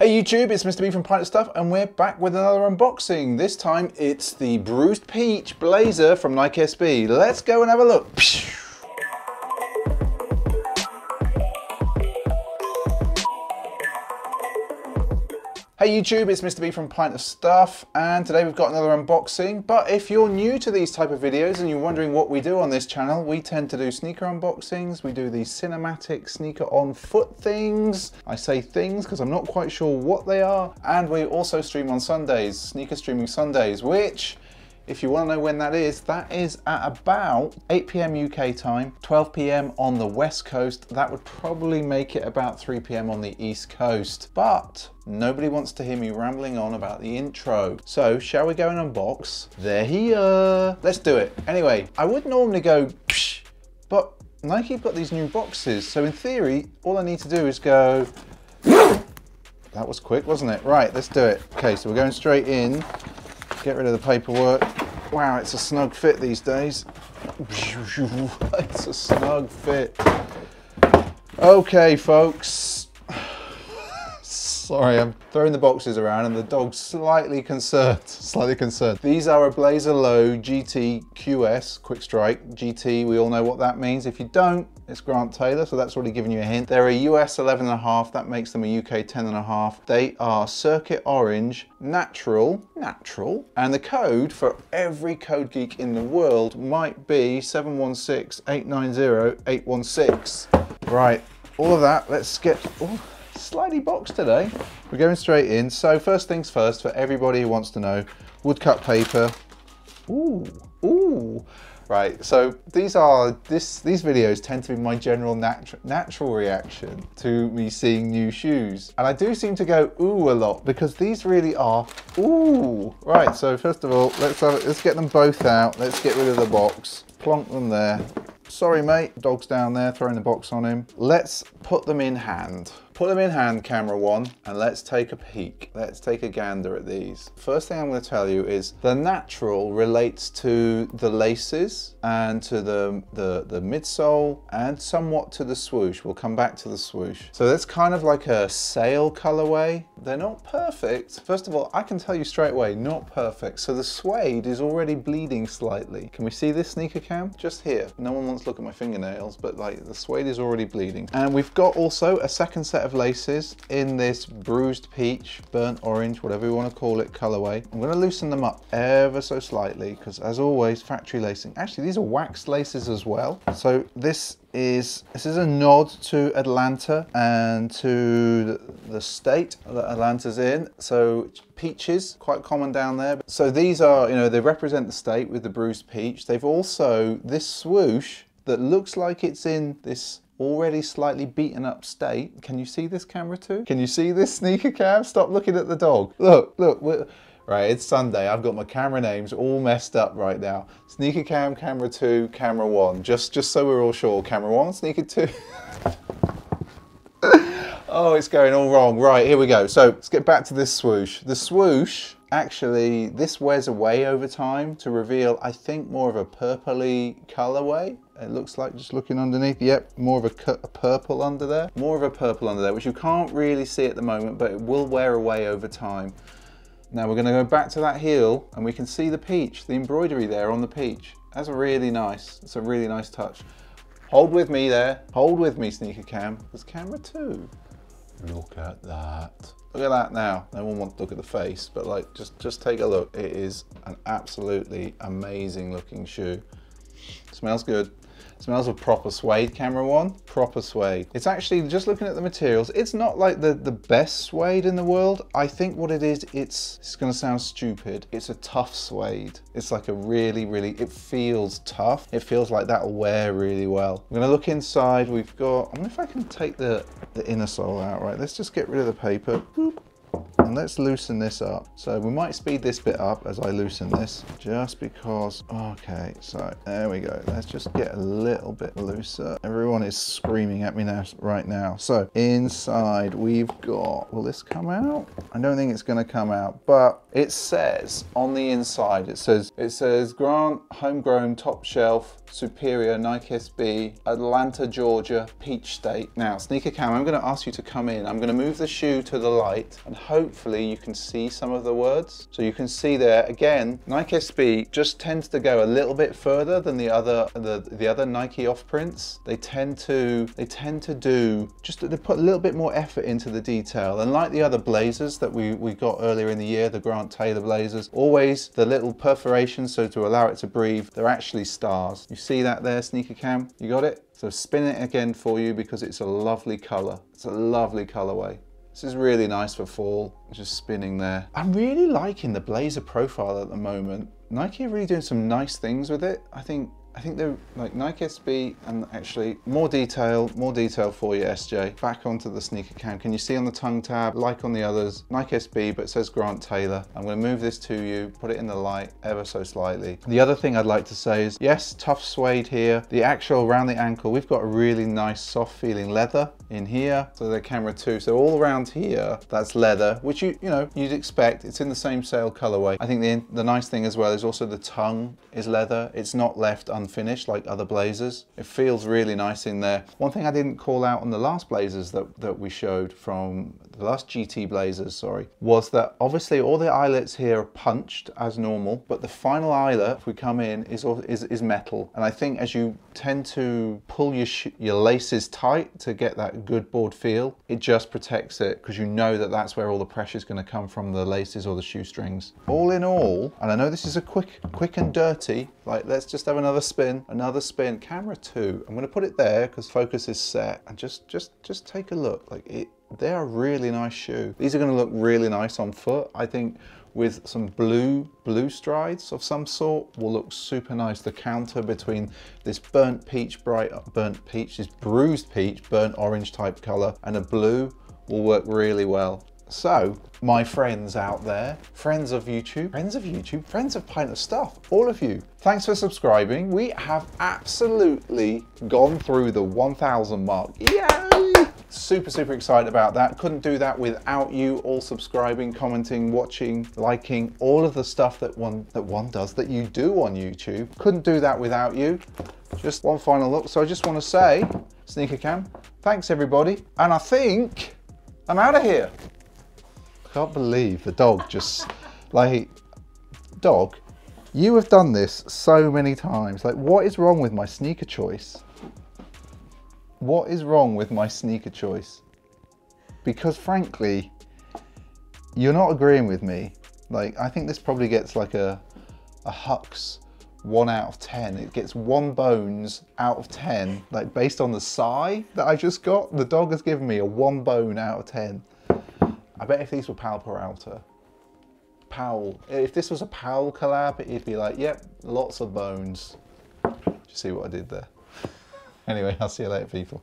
Hey YouTube, it's Mr. B from Pint of Stuff and we're back with another unboxing. This time it's the Bruised Peach blazer from Nike SB. Let's go and have a look. Hey YouTube, it's Mr. B from Pint of Stuff and today we've got another unboxing. But if you're new to these type of videos and you're wondering what we do on this channel, we tend to do sneaker unboxings. We do these cinematic sneaker on foot things. I say things because I'm not quite sure what they are. And we also stream on Sundays, sneaker streaming Sundays, which if you want to know when that is at about 8 PM UK time, 12 PM on the West Coast. That would probably make it about 3 PM on the East Coast. But nobody wants to hear me rambling on about the intro. So shall we go and unbox? There he is. Let's do it. Anyway, I would normally go, psh, but Nike have got these new boxes. So in theory, all I need to do is go, that was quick, wasn't it? Right, let's do it. Okay, so we're going straight in. Get rid of the paperwork. Wow, it's a snug fit these days. It's a snug fit. Okay, folks. Sorry, I'm throwing the boxes around and the dog's slightly concerned. These are a Blazer Low GT QS, Quick Strike. GT, we all know what that means. If you don't, it's Grant Taylor, so that's already giving you a hint. They're a US 11.5, that makes them a UK 10.5. They are circuit orange, natural, and the code for every code geek in the world might be 716-890-816. Right, all of that, let's get, oh, slightly boxed today. We're going straight in. So first things first, for everybody who wants to know, woodcut paper. Ooh. Right, so these videos tend to be my general natural reaction to me seeing new shoes. And I do seem to go ooh a lot because these really are ooh. Right, so first of all, let's get them both out. Let's get rid of the box. Plonk them there. Sorry mate, dog's down there throwing the box on him. Let's put them in hand. Put them in hand, camera one, and let's take a peek. Let's take a gander at these. First thing I'm going to tell you is the natural relates to the laces and to the midsole and somewhat to the swoosh. We'll come back to the swoosh. So that's kind of like a sail colorway. They're not perfect. First of all, I can tell you straight away, not perfect. So the suede is already bleeding slightly. Can we see this sneaker cam? Just here. No one wants to look at my fingernails, but like the suede is already bleeding. And we've got also a second set of laces in this Bruised Peach, burnt orange, whatever you want to call it, colorway. I'm going to loosen them up ever so slightly because as always, factory lacing. Actually, these are waxed laces as well. So this is a nod to Atlanta and to the state that Atlanta's in. So peaches, quite common down there. So these are, you know, they represent the state with the Bruised Peach. They've also, this swoosh that looks like it's in this already slightly beaten up state. Can you see this, camera two? Can you see this, sneaker cam? Stop looking at the dog. Look. Right, it's Sunday. I've got my camera names all messed up right now. Sneaker cam, camera two, camera one. Just so we're all sure. Camera one, sneaker two. Oh, it's going all wrong. Right, here we go. So let's get back to this swoosh. The swoosh, actually, this wears away over time to reveal, I think, more of a purpley colorway. It looks like, just looking underneath, yep, more of a purple under there. More of a purple under there, which you can't really see at the moment, but it will wear away over time. Now we're going to go back to that heel and we can see the peach, the embroidery there on the peach. That's really nice. It's a really nice touch. Hold with me there. Hold with me, sneaker cam. There's camera two. Look at that. Look at that now. No one wants to look at the face, but like just take a look. It is an absolutely amazing looking shoe. Smells good. Smells of proper suede, camera one. Proper suede. It's actually, just looking at the materials, it's not like the best suede in the world. I think what it is, it's going to sound stupid. It's a tough suede. It's like a really, it feels tough. It feels like that'll wear really well. I'm going to look inside. We've got, I wonder if I can take the inner sole out, right? Let's just get rid of the paper. Boop. And let's loosen this up. So we might speed this bit up as I loosen this, just because, okay, so there we go. Let's just get a little bit looser. Everyone is screaming at me now, right now. So inside we've got, will this come out? I don't think it's gonna come out, but it says on the inside, it says Grant Homegrown Top Shelf Superior Nike SB Atlanta, Georgia, Peach State. Now, Sneaker Cam, I'm going to ask you to come in. I'm going to move the shoe to the light and hopefully you can see some of the words. So you can see there, again, Nike SB just tends to go a little bit further than the other Nike off prints. They tend to do, just they put a little bit more effort into the detail. And like the other blazers that we got earlier in the year, the Grant Taylor blazers, always the little perforations, so to allow it to breathe, they're actually stars. You see that there, Sneaker Cam? You got it? So spin it again for you because it's a lovely color. It's a lovely colorway. This is really nice for fall, just spinning there. I'm really liking the blazer profile at the moment. Nike are really doing some nice things with it. I think they're like Nike SB, and actually more detail for you, SJ. Back onto the Sneaker Cam. Can you see on the tongue tab, like on the others, Nike SB, but it says Grant Taylor. I'm gonna move this to you, put it in the light ever so slightly. The other thing I'd like to say is, yes, tough suede here. The actual around the ankle, we've got a really nice soft feeling leather in here. So the camera too. So all around here, that's leather, which you'd expect. It's in the same sale colorway. I think the nice thing as well is also the tongue is leather. It's not left unfinished like other blazers. It feels really nice in there. One thing I didn't call out on the last blazers that we showed, from the last GT blazers, sorry, was that obviously all the eyelets here are punched as normal, but the final eyelet, if we come in, is metal. And I think as you tend to pull your laces tight to get that good board feel, it just protects it, because you know that that's where all the pressure is going to come from, the laces or the shoestrings. All in all, and I know this is a quick and dirty, like let's just have another spin. Camera 2. I'm going to put it there because focus is set, and just take a look. Like they are really nice shoe. These are going to look really nice on foot. I think with some blue strides of some sort will look super nice. The counter between this burnt peach, this bruised peach, burnt orange type color, and a blue will work really well. So, my friends out there, friends of YouTube, friends of Pint of Stuff, all of you, thanks for subscribing. We have absolutely gone through the 1,000 mark. Yay! Super excited about that. Couldn't do that without you all subscribing, commenting, watching, liking, all of the stuff that one does, that you do on YouTube. Couldn't do that without you. Just one final look. So I just want to say, Sneaker Cam, thanks everybody. And I think I'm out of here. I can't believe the dog just, like, dog, you have done this so many times. Like, what is wrong with my sneaker choice? What is wrong with my sneaker choice? Because frankly, you're not agreeing with me. Like, I think this probably gets like a Hux 1 out of 10. It gets 1 bones out of 10, like based on the sigh that I just got. The dog has given me a 1 bone out of 10. I bet if these were Powell Peralta, if this was a Powell collab, it'd be like, yep, lots of bones. Did you see what I did there? Anyway, I'll see you later, people.